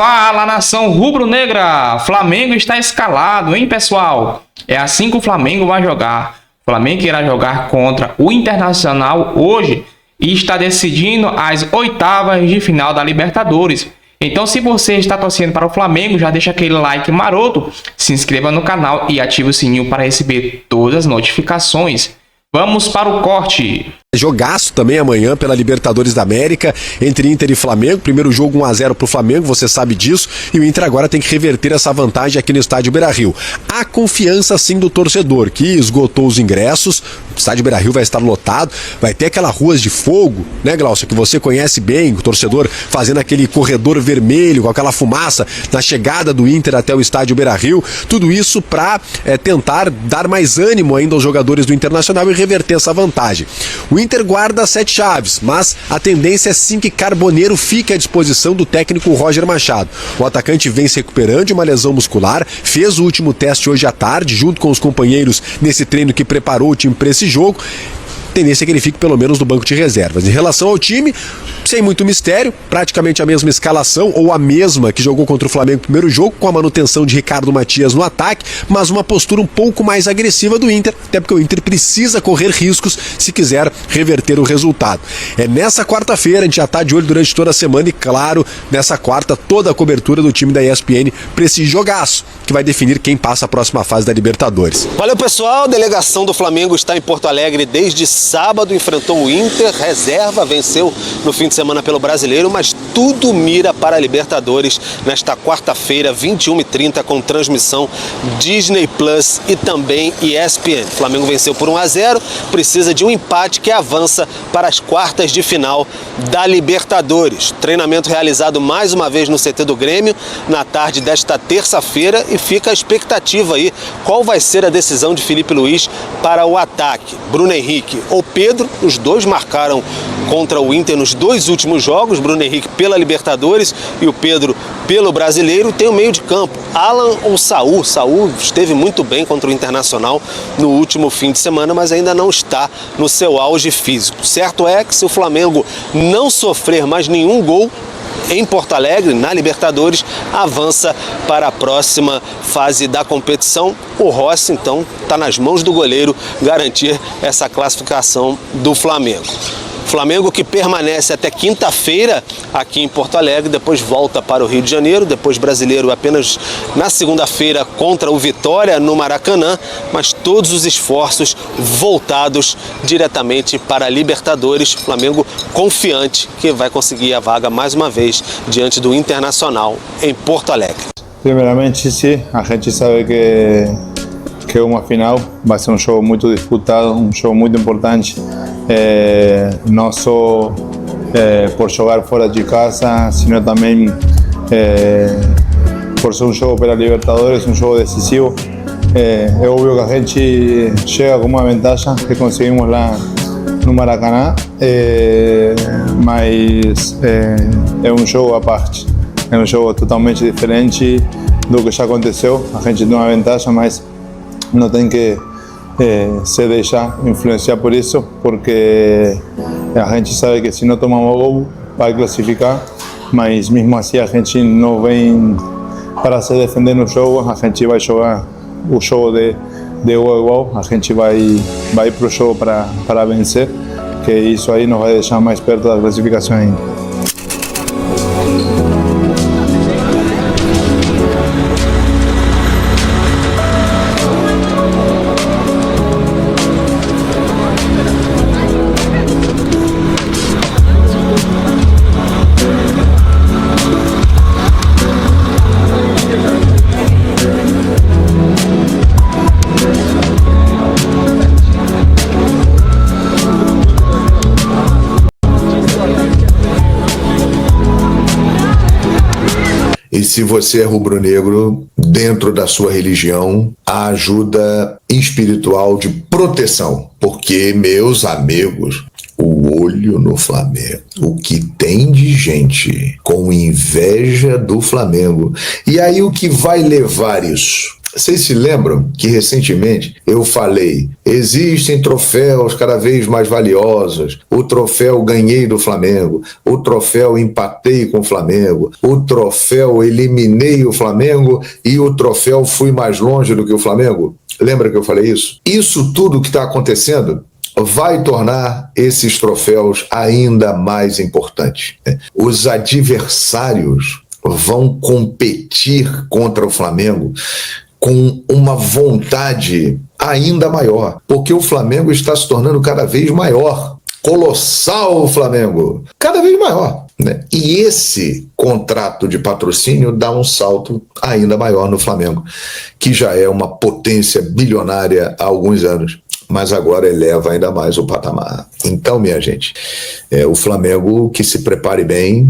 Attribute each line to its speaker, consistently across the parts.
Speaker 1: Fala, nação rubro-negra! Flamengo está escalado, hein, pessoal? É assim que o Flamengo vai jogar. O Flamengo irá jogar contra o Internacional hoje e está decidindo as oitavas de final da Libertadores. Então, se você está torcendo para o Flamengo, já deixa aquele like maroto, se inscreva no canal e ative o sininho para receber todas as notificações. Vamos para o corte.
Speaker 2: Jogaço também amanhã pela Libertadores da América entre Inter e Flamengo. Primeiro jogo 1-0 pro Flamengo, você sabe disso. E o Inter agora tem que reverter essa vantagem aqui no estádio Beira-Rio. Há confiança sim do torcedor, que esgotou os ingressos. O estádio Beira-Rio vai estar lotado. Vai ter aquelas ruas de fogo, né, Glaucio, que você conhece bem. O torcedor fazendo aquele corredor vermelho, com aquela fumaça na chegada do Inter até o estádio Beira-Rio. Tudo isso para tentar dar mais ânimo ainda aos jogadores do Internacional e reverter essa vantagem. O Inter guarda 7 chaves, mas a tendência é sim que Carboneiro fique à disposição do técnico Roger Machado. O atacante vem se recuperando de uma lesão muscular, fez o último teste hoje à tarde, junto com os companheiros nesse treino que preparou o time para esse jogo. Tendência é que ele fique pelo menos no banco de reservas. Em relação ao time, sem muito mistério, praticamente a mesma escalação, ou a mesma que jogou contra o Flamengo no primeiro jogo, com a manutenção de Ricardo Matias no ataque, mas uma postura um pouco mais agressiva do Inter, até porque o Inter precisa correr riscos se quiser reverter o resultado. É nessa quarta-feira, a gente já está de olho durante toda a semana e, claro, nessa quarta, toda a cobertura do time da ESPN para esse jogaço que vai definir quem passa a próxima fase da Libertadores.
Speaker 3: Valeu, pessoal, a delegação do Flamengo está em Porto Alegre desde sábado, enfrentou o Inter, reserva, venceu no fim de semana pelo Brasileiro, mas tudo mira para a Libertadores nesta quarta-feira, 21h30, com transmissão Disney Plus e também ESPN. O Flamengo venceu por 1-0, precisa de um empate que avança para as quartas de final da Libertadores. Treinamento realizado mais uma vez no CT do Grêmio na tarde desta terça-feira e fica a expectativa aí, qual vai ser a decisão de Felipe Luiz para o ataque. Bruno Henrique ou Pedro, os dois marcaram contra o Inter nos dois últimos jogos, Bruno Henrique pela Libertadores e o Pedro pelo Brasileiro. Tem o meio de campo, Alan ou Saul. Saul esteve muito bem contra o Internacional no último fim de semana, mas ainda não está no seu auge físico. Certo é que se o Flamengo não sofrer mais nenhum gol em Porto Alegre, na Libertadores, avança para a próxima fase da competição. O Rossi, então, está nas mãos do goleiro garantir essa classificação do Flamengo. Flamengo que permanece até quinta-feira aqui em Porto Alegre, depois volta para o Rio de Janeiro, depois Brasileiro apenas na segunda-feira contra o Vitória no Maracanã, mas todos os esforços voltados diretamente para a Libertadores. Flamengo confiante que vai conseguir a vaga mais uma vez diante do Internacional em Porto Alegre.
Speaker 4: Primeiramente, sim, a gente sabe que é uma final, vai ser um jogo muito disputado, um jogo muito importante, não só por jogar fora de casa, sino também por ser um jogo pela Libertadores, um jogo decisivo. É óbvio que a gente chega com uma vantagem que conseguimos lá no Maracanã, mas é um jogo à parte, é um jogo totalmente diferente do que já aconteceu. A gente tem uma vantagem, mas não tem que se deixar influenciar por isso, porque a gente sabe que se não tomamos gol vai classificar, mas mesmo assim a gente não vem para se defender no jogo, a gente vai jogar o jogo de igual a igual, a gente vai para o jogo para vencer, que isso aí nos vai deixar mais perto da classificação ainda.
Speaker 5: E se você é rubro-negro, dentro da sua religião, a ajuda espiritual de proteção. Porque, meus amigos, o olho no Flamengo, o que tem de gente com inveja do Flamengo. E aí o que vai levar isso? Vocês se lembram que recentemente eu falei, existem troféus cada vez mais valiosos, o troféu ganhei do Flamengo, o troféu empatei com o Flamengo, o troféu eliminei o Flamengo e o troféu fui mais longe do que o Flamengo? Lembra que eu falei isso? Isso tudo que está acontecendo vai tornar esses troféus ainda mais importantes. Os adversários vão competir contra o Flamengo com uma vontade ainda maior, porque o Flamengo está se tornando cada vez maior. Colossal o Flamengo, cada vez maior, né? E esse contrato de patrocínio dá um salto ainda maior no Flamengo, que já é uma potência bilionária há alguns anos, mas agora eleva ainda mais o patamar. Então, minha gente, o Flamengo que se prepare bem,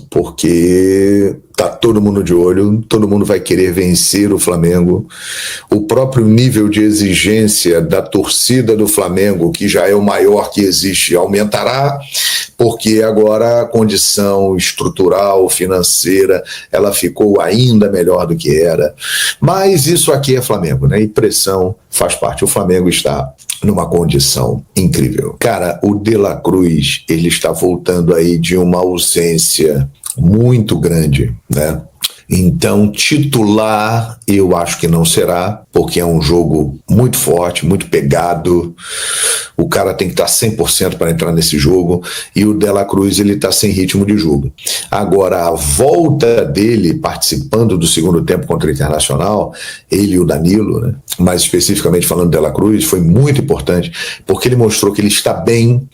Speaker 5: porque tá todo mundo de olho, todo mundo vai querer vencer o Flamengo. O próprio nível de exigência da torcida do Flamengo, que já é o maior que existe, aumentará, porque agora a condição estrutural, financeira, ela ficou ainda melhor do que era. Mas isso aqui é Flamengo, né? E pressão faz parte. O Flamengo está numa condição incrível. Cara, o De La Cruz, ele está voltando aí de uma ausência muito grande, né? Então, titular, eu acho que não será, porque é um jogo muito forte, muito pegado. O cara tem que estar 100% para entrar nesse jogo, e o De La Cruz, ele está sem ritmo de jogo. Agora, a volta dele participando do segundo tempo contra o Internacional, ele e o Danilo, né? Mais especificamente falando do De La Cruz, foi muito importante, porque ele mostrou que ele está bem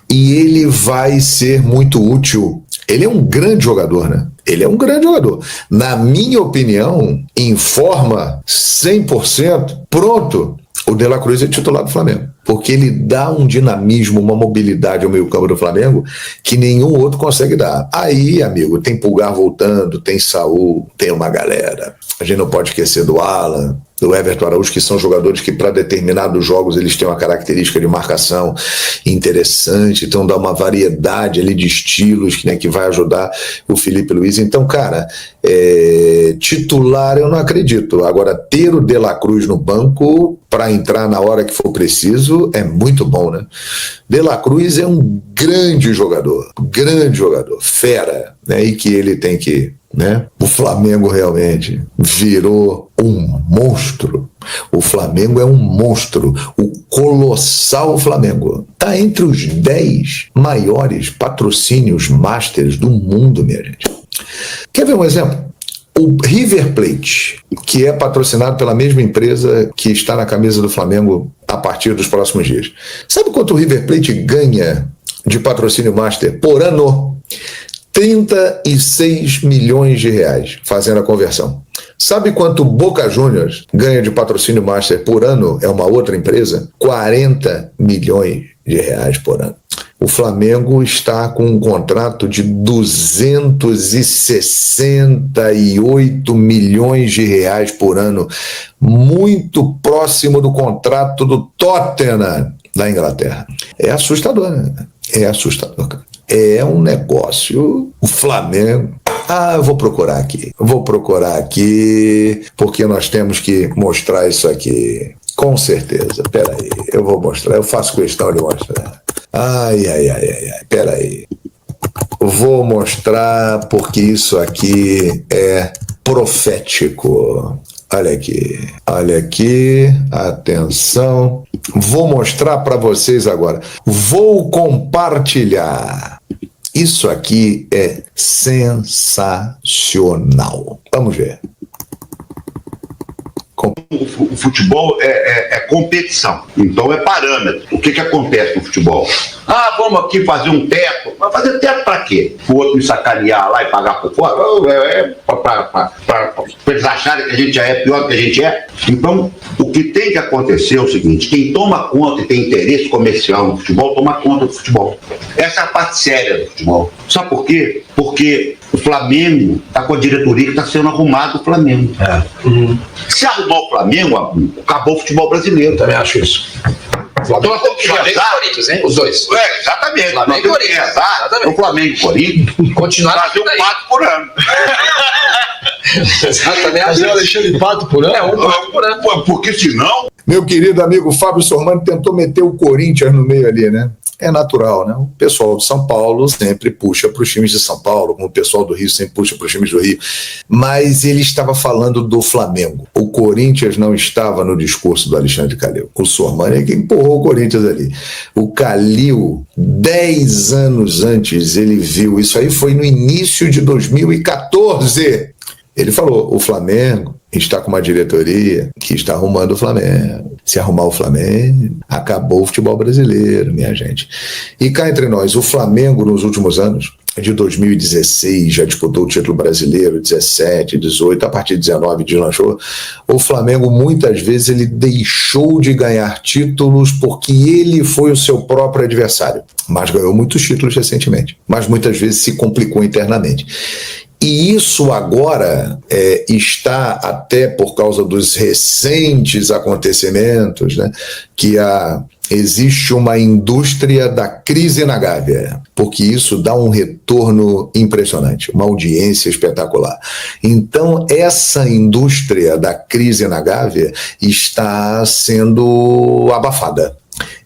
Speaker 5: e ele vai ser muito útil. Ele é um grande jogador, né? Ele é um grande jogador. Na minha opinião, em forma 100%, pronto, o De La Cruz é titular do Flamengo. Porque ele dá um dinamismo, uma mobilidade ao meio-campo do Flamengo que nenhum outro consegue dar. Aí, amigo, tem Pulgar voltando, tem Saul, tem uma galera. A gente não pode esquecer do Alan, do Everton Araújo, que são jogadores que para determinados jogos eles têm uma característica de marcação interessante, então dá uma variedade ali de estilos, né, que vai ajudar o Felipe Luiz. Então, cara, titular eu não acredito. Agora, ter o De La Cruz no banco para entrar na hora que for preciso é muito bom, né? De La Cruz é um grande jogador, fera, né? E que ele tem que, né? O Flamengo realmente virou um monstro. O Flamengo é um monstro. O colossal Flamengo está entre os 10 maiores patrocínios masters do mundo, minha gente. Quer ver um exemplo? O River Plate, que é patrocinado pela mesma empresa que está na camisa do Flamengo a partir dos próximos dias. Sabe quanto o River Plate ganha de patrocínio master por ano? 36 milhões de reais, fazendo a conversão. Sabe quanto o Boca Juniors ganha de patrocínio master por ano? É uma outra empresa? 40 milhões de reais por ano. O Flamengo está com um contrato de 268 milhões de reais por ano, muito próximo do contrato do Tottenham da Inglaterra. É assustador, né? É assustador, cara. É um negócio. O Flamengo... eu vou procurar aqui, porque nós temos que mostrar isso aqui. Com certeza. Peraí, eu vou mostrar. Eu faço questão de mostrar. Ai, peraí. Vou mostrar porque isso aqui é profético. Olha aqui, atenção. Vou mostrar para vocês agora. Vou compartilhar. Isso aqui é sensacional. Vamos ver.
Speaker 6: O futebol é competição, então é parâmetro. O que acontece no futebol? Vamos aqui fazer um teto. Mas fazer teto para quê? O outro me sacanear lá e pagar por fora? Para eles acharem que a gente já é pior do que a gente é? Então, o que tem que acontecer é o seguinte: quem toma conta e tem interesse comercial no futebol, toma conta do futebol. Essa é a parte séria do futebol. Sabe por quê? Porque o Flamengo está com a diretoria que está sendo arrumado o Flamengo. Se arrumar o Flamengo, acabou o futebol brasileiro.
Speaker 1: Também acho isso.
Speaker 6: Então nós temos que
Speaker 1: Flamengo e Corinthians, hein? Os dois.
Speaker 6: Exatamente.
Speaker 1: Flamengo e Corinthians.
Speaker 6: O Flamengo e Corinthians
Speaker 1: continuar
Speaker 6: fazer um 4 por ano.
Speaker 7: Exatamente. Fazer o Alexandre Pato por ano? Um pato por ano.
Speaker 6: Porque senão...
Speaker 5: Meu querido amigo Fábio Sormani tentou meter o Corinthians no meio ali, né? É natural, né? O pessoal de São Paulo sempre puxa para os times de São Paulo, como o pessoal do Rio sempre puxa para os times do Rio. Mas ele estava falando do Flamengo. O Corinthians não estava no discurso do Alexandre Calil. O Sormani é que empurrou o Corinthians ali. O Calil, 10 anos antes, ele viu. Isso aí foi no início de 2014. Ele falou, o Flamengo está com uma diretoria que está arrumando o Flamengo. Se arrumar o Flamengo, acabou o futebol brasileiro, minha gente. E cá entre nós, o Flamengo nos últimos anos, de 2016, já disputou o título brasileiro, 17, 18, a partir de 19 deslanchou. O Flamengo, muitas vezes, ele deixou de ganhar títulos porque ele foi o seu próprio adversário. Mas ganhou muitos títulos recentemente. Mas muitas vezes se complicou internamente. E isso agora está, até por causa dos recentes acontecimentos, né, que existe uma indústria da crise na Gávea, porque isso dá um retorno impressionante, uma audiência espetacular. Então, essa indústria da crise na Gávea está sendo abafada.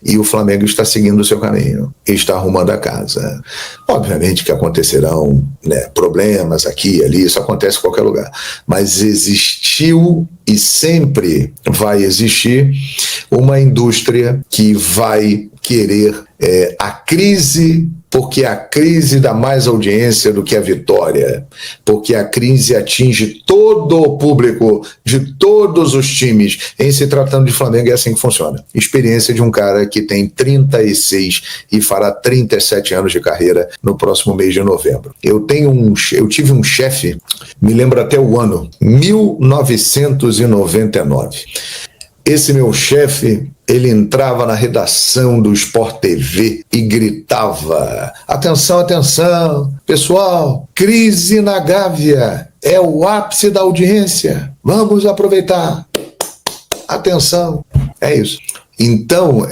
Speaker 5: E o Flamengo está seguindo o seu caminho, está arrumando a casa. Obviamente que acontecerão, né, problemas aqui e ali, isso acontece em qualquer lugar. Mas existiu e sempre vai existir uma indústria que vai querer a crise, porque a crise dá mais audiência do que a vitória, porque a crise atinge todo o público de todos os times. Em se tratando de Flamengo, é assim que funciona. Experiência de um cara que tem 36 e fará 37 anos de carreira no próximo mês de novembro. Eu tive um chefe, me lembro até o ano, 1999. Esse meu chefe, ele entrava na redação do Sport TV e gritava: atenção, atenção, pessoal, crise na Gávea, é o ápice da audiência, vamos aproveitar, atenção, é isso. Então,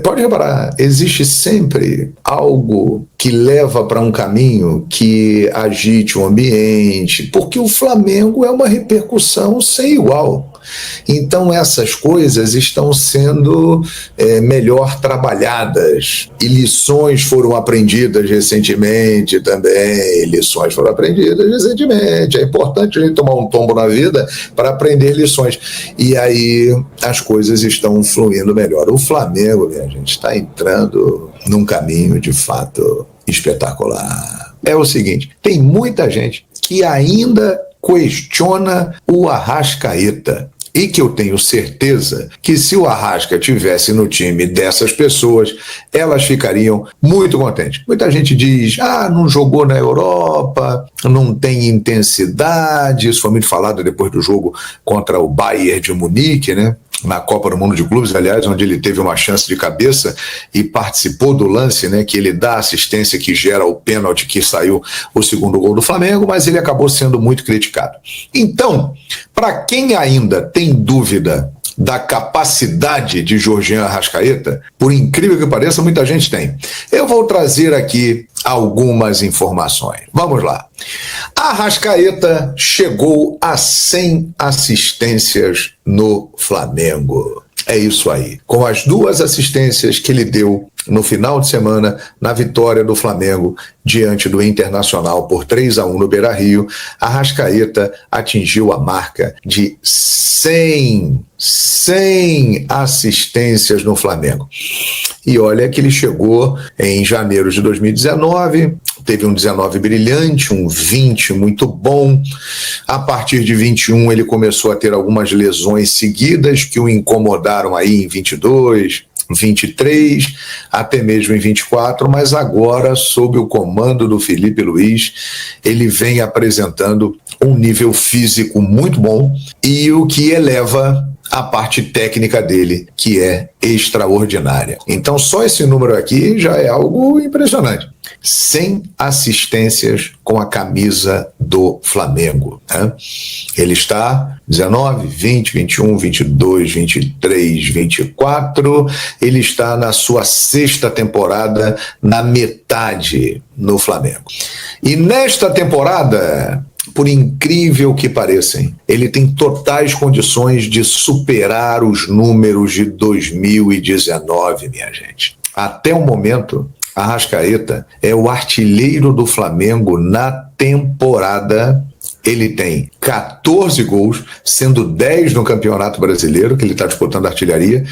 Speaker 5: pode reparar, existe sempre algo que leva para um caminho que agite o ambiente, porque o Flamengo é uma repercussão sem igual. Então essas coisas estão sendo melhor trabalhadas e lições foram aprendidas recentemente também, É importante a gente tomar um tombo na vida para aprender lições e aí as coisas estão fluindo melhor. O Flamengo, minha gente, está entrando num caminho de fato espetacular. É o seguinte, tem muita gente que ainda questiona o Arrascaeta. E que eu tenho certeza que se o Arrasca tivesse no time dessas pessoas, elas ficariam muito contentes. Muita gente diz, não jogou na Europa, não tem intensidade. Isso foi muito falado depois do jogo contra o Bayern de Munique, né? Na Copa do Mundo de Clubes, aliás, onde ele teve uma chance de cabeça e participou do lance, né, que ele dá assistência que gera o pênalti que saiu o segundo gol do Flamengo, mas ele acabou sendo muito criticado. Então, para quem ainda tem dúvida da capacidade de Jorginho Arrascaeta, por incrível que pareça, muita gente tem. Eu vou trazer aqui algumas informações. Vamos lá. Arrascaeta chegou a 100 assistências no Flamengo. É isso aí. Com as 2 assistências que ele deu no final de semana, na vitória do Flamengo diante do Internacional por 3-1 no Beira-Rio, Arrascaeta atingiu a marca de 100 assistências no Flamengo. E olha que ele chegou em janeiro de 2019, teve um 19 brilhante, um 20 muito bom. A partir de 21 ele começou a ter algumas lesões seguidas que o incomodaram aí em 22, 23, até mesmo em 24, mas agora, sob o comando do Felipe Luiz, ele vem apresentando um nível físico muito bom e o que eleva a parte técnica dele, que é extraordinária. Então, só esse número aqui já é algo impressionante. 100 assistências com a camisa do Flamengo, né? Ele está 19, 20, 21, 22, 23, 24. Ele está na sua 6ª temporada, na metade no Flamengo. E nesta temporada, por incrível que pareça, ele tem totais condições de superar os números de 2019, minha gente. Até o momento, Arrascaeta é o artilheiro do Flamengo na temporada. Ele tem 14 gols, sendo 10 no Campeonato Brasileiro, que ele está disputando a artilharia,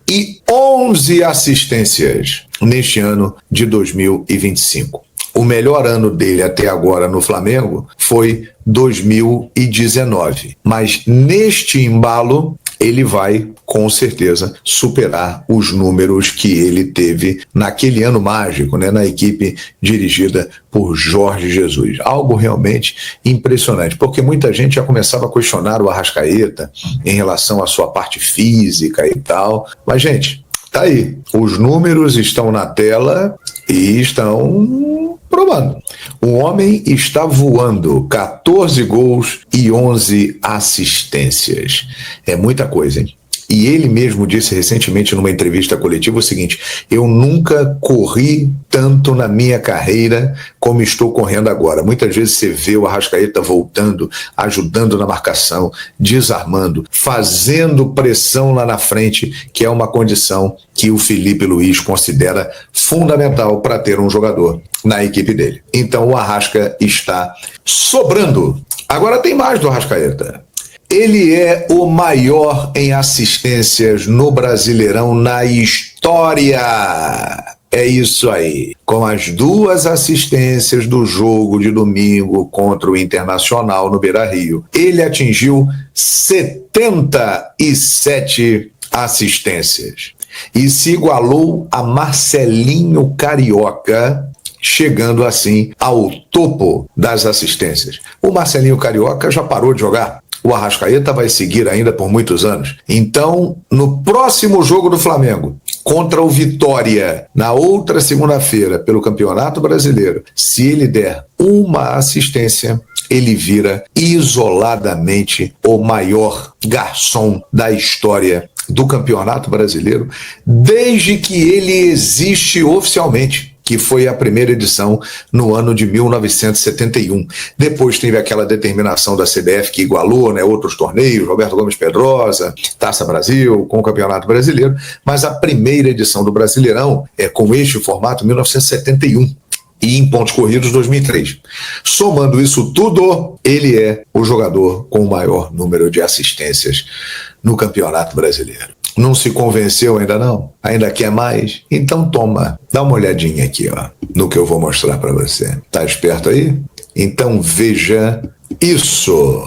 Speaker 5: e 11 assistências neste ano de 2025. O melhor ano dele até agora no Flamengo foi 2019. Mas neste embalo, ele vai, com certeza, superar os números que ele teve naquele ano mágico, né, na equipe dirigida por Jorge Jesus. Algo realmente impressionante, porque muita gente já começava a questionar o Arrascaeta em relação à sua parte física e tal. Mas, gente, tá aí. Os números estão na tela e estão provando. O homem está voando, 14 gols e 11 assistências. É muita coisa, hein? E ele mesmo disse recentemente numa entrevista coletiva o seguinte: eu nunca corri tanto na minha carreira como estou correndo agora. Muitas vezes você vê o Arrascaeta voltando, ajudando na marcação, desarmando, fazendo pressão lá na frente, que é uma condição que o Felipe Luiz considera fundamental para ter um jogador na equipe dele. Então o Arrasca está sobrando. Agora tem mais do Arrascaeta. Ele é o maior em assistências no Brasileirão na história. É isso aí. Com as 2 assistências do jogo de domingo contra o Internacional no Beira-Rio, ele atingiu 77 assistências e se igualou a Marcelinho Carioca, chegando assim ao topo das assistências. O Marcelinho Carioca já parou de jogar. O Arrascaeta vai seguir ainda por muitos anos. Então, no próximo jogo do Flamengo, contra o Vitória, na outra segunda-feira, pelo Campeonato Brasileiro, se ele der uma assistência, ele vira isoladamente o maior garçom da história do Campeonato Brasileiro, desde que ele existe oficialmente, que foi a primeira edição no ano de 1971. Depois teve aquela determinação da CBF que igualou, né, outros torneios, Roberto Gomes Pedrosa, Taça Brasil, com o Campeonato Brasileiro, mas a primeira edição do Brasileirão é com este formato 1971. E em pontos corridos 2003. Somando isso tudo, ele é o jogador com o maior número de assistências no Campeonato Brasileiro. Não se convenceu ainda não? Ainda quer mais? Então toma, dá uma olhadinha aqui, ó, no que eu vou mostrar para você. Tá esperto aí? Então veja isso.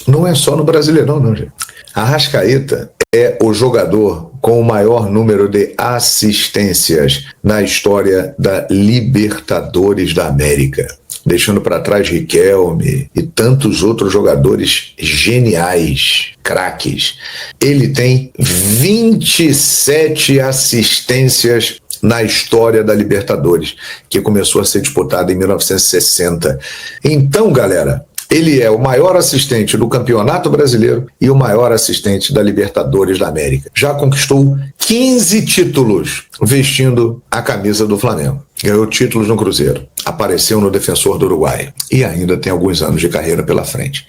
Speaker 5: Não é só no Brasileirão, não, gente. Arrascaeta é o jogador com o maior número de assistências na história da Libertadores da América, deixando para trás Riquelme e tantos outros jogadores geniais, craques. Ele tem 27 assistências na história da Libertadores, que começou a ser disputada em 1960. Então, galera, ele é o maior assistente do Campeonato Brasileiro e o maior assistente da Libertadores da América. Já conquistou 15 títulos vestindo a camisa do Flamengo. Ganhou títulos no Cruzeiro, apareceu no Defensor do Uruguai e ainda tem alguns anos de carreira pela frente.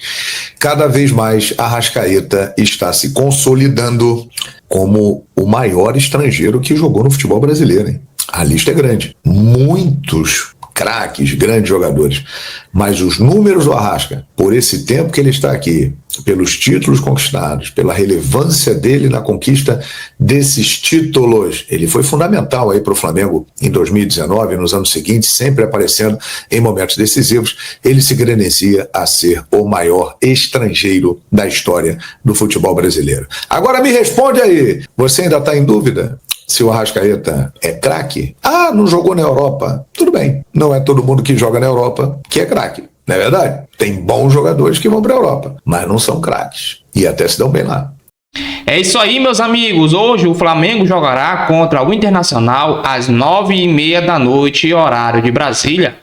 Speaker 5: Cada vez mais, Arrascaeta está se consolidando como o maior estrangeiro que jogou no futebol brasileiro, hein? A lista é grande. Muitos craques, grandes jogadores, mas os números do Arrasca, por esse tempo que ele está aqui, pelos títulos conquistados, pela relevância dele na conquista desses títulos, ele foi fundamental aí para o Flamengo em 2019, nos anos seguintes, sempre aparecendo em momentos decisivos. Ele se credencia a ser o maior estrangeiro da história do futebol brasileiro. Agora me responde aí, você ainda está em dúvida se o Arrascaeta é craque? Ah, não jogou na Europa. Tudo bem, não é todo mundo que joga na Europa que é craque, não é verdade? Tem bons jogadores que vão para a Europa, mas não são craques e até se dão bem lá.
Speaker 1: É isso aí, meus amigos. Hoje o Flamengo jogará contra o Internacional às 9h30 da noite, horário de Brasília.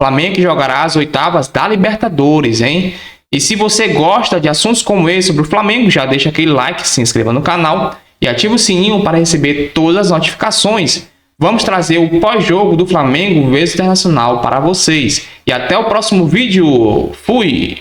Speaker 1: O Flamengo jogará as oitavas da Libertadores, hein? E se você gosta de assuntos como esse sobre o Flamengo, já deixa aquele like, se inscreva no canal e ativa o sininho para receber todas as notificações. Vamos trazer o pós-jogo do Flamengo vs Internacional para vocês. E até o próximo vídeo. Fui!